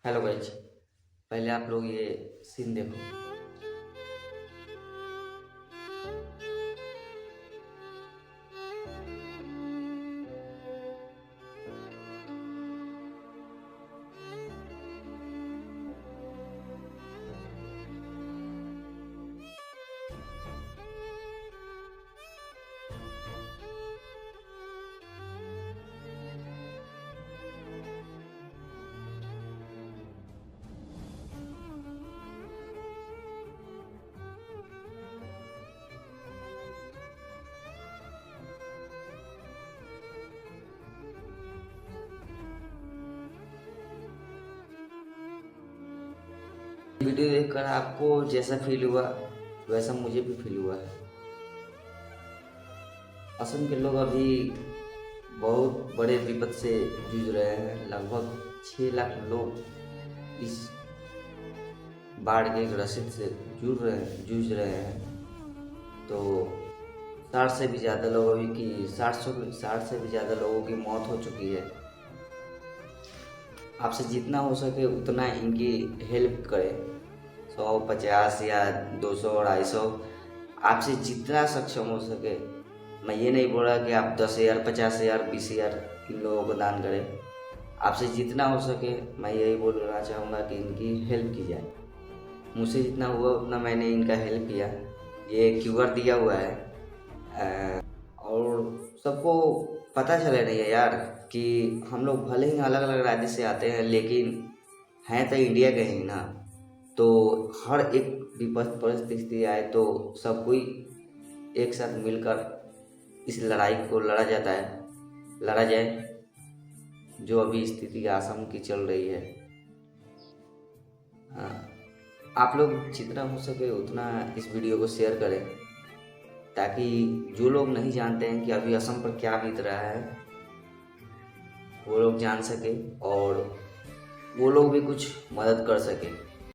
Hello guys. पहले आप लोग ये सीन देखो। वीडियो देखकर आपको जैसा फील हुआ वैसा मुझे भी फील हुआ है। असम के लोग अभी बहुत बड़े विपद से जूझ रहे हैं। लगभग 6 लाख लोग इस बाढ़ के ग्रसित से जूझ रहे हैं। तो 60 से भी ज़्यादा लोगों की 60 से भी ज़्यादा लोगों की मौत हो चुकी है। आपसे जितना हो सके उतना इनकी हेल्प करें। 150 या 200 250, आपसे जितना सक्षम हो सके। मैं ये नहीं बोल रहा कि आप 10,000 50,000 20,000 इन लोगों को दान करें। आपसे जितना हो सके मैं यही बोलना चाहूँगा कि इनकी हेल्प की जाए। मुझसे जितना हुआ उतना मैंने इनका हेल्प किया। ये क्यूआर दिया हुआ है। और सबको पता चले नहीं है यार कि हम लोग भले ही अलग अलग राज्य से आते हैं लेकिन हैं तो इंडिया के ही ना। तो हर एक विपद परिस्थिति आए तो सब कोई एक साथ मिलकर इस लड़ाई को लड़ा जाए जो अभी स्थिति असम की चल रही है। आप लोग जितना हो सके उतना इस वीडियो को शेयर करें ताकि जो लोग नहीं जानते हैं कि अभी असम पर क्या बीत रहा है वो लोग जान सके और वो लोग भी कुछ मदद कर सके।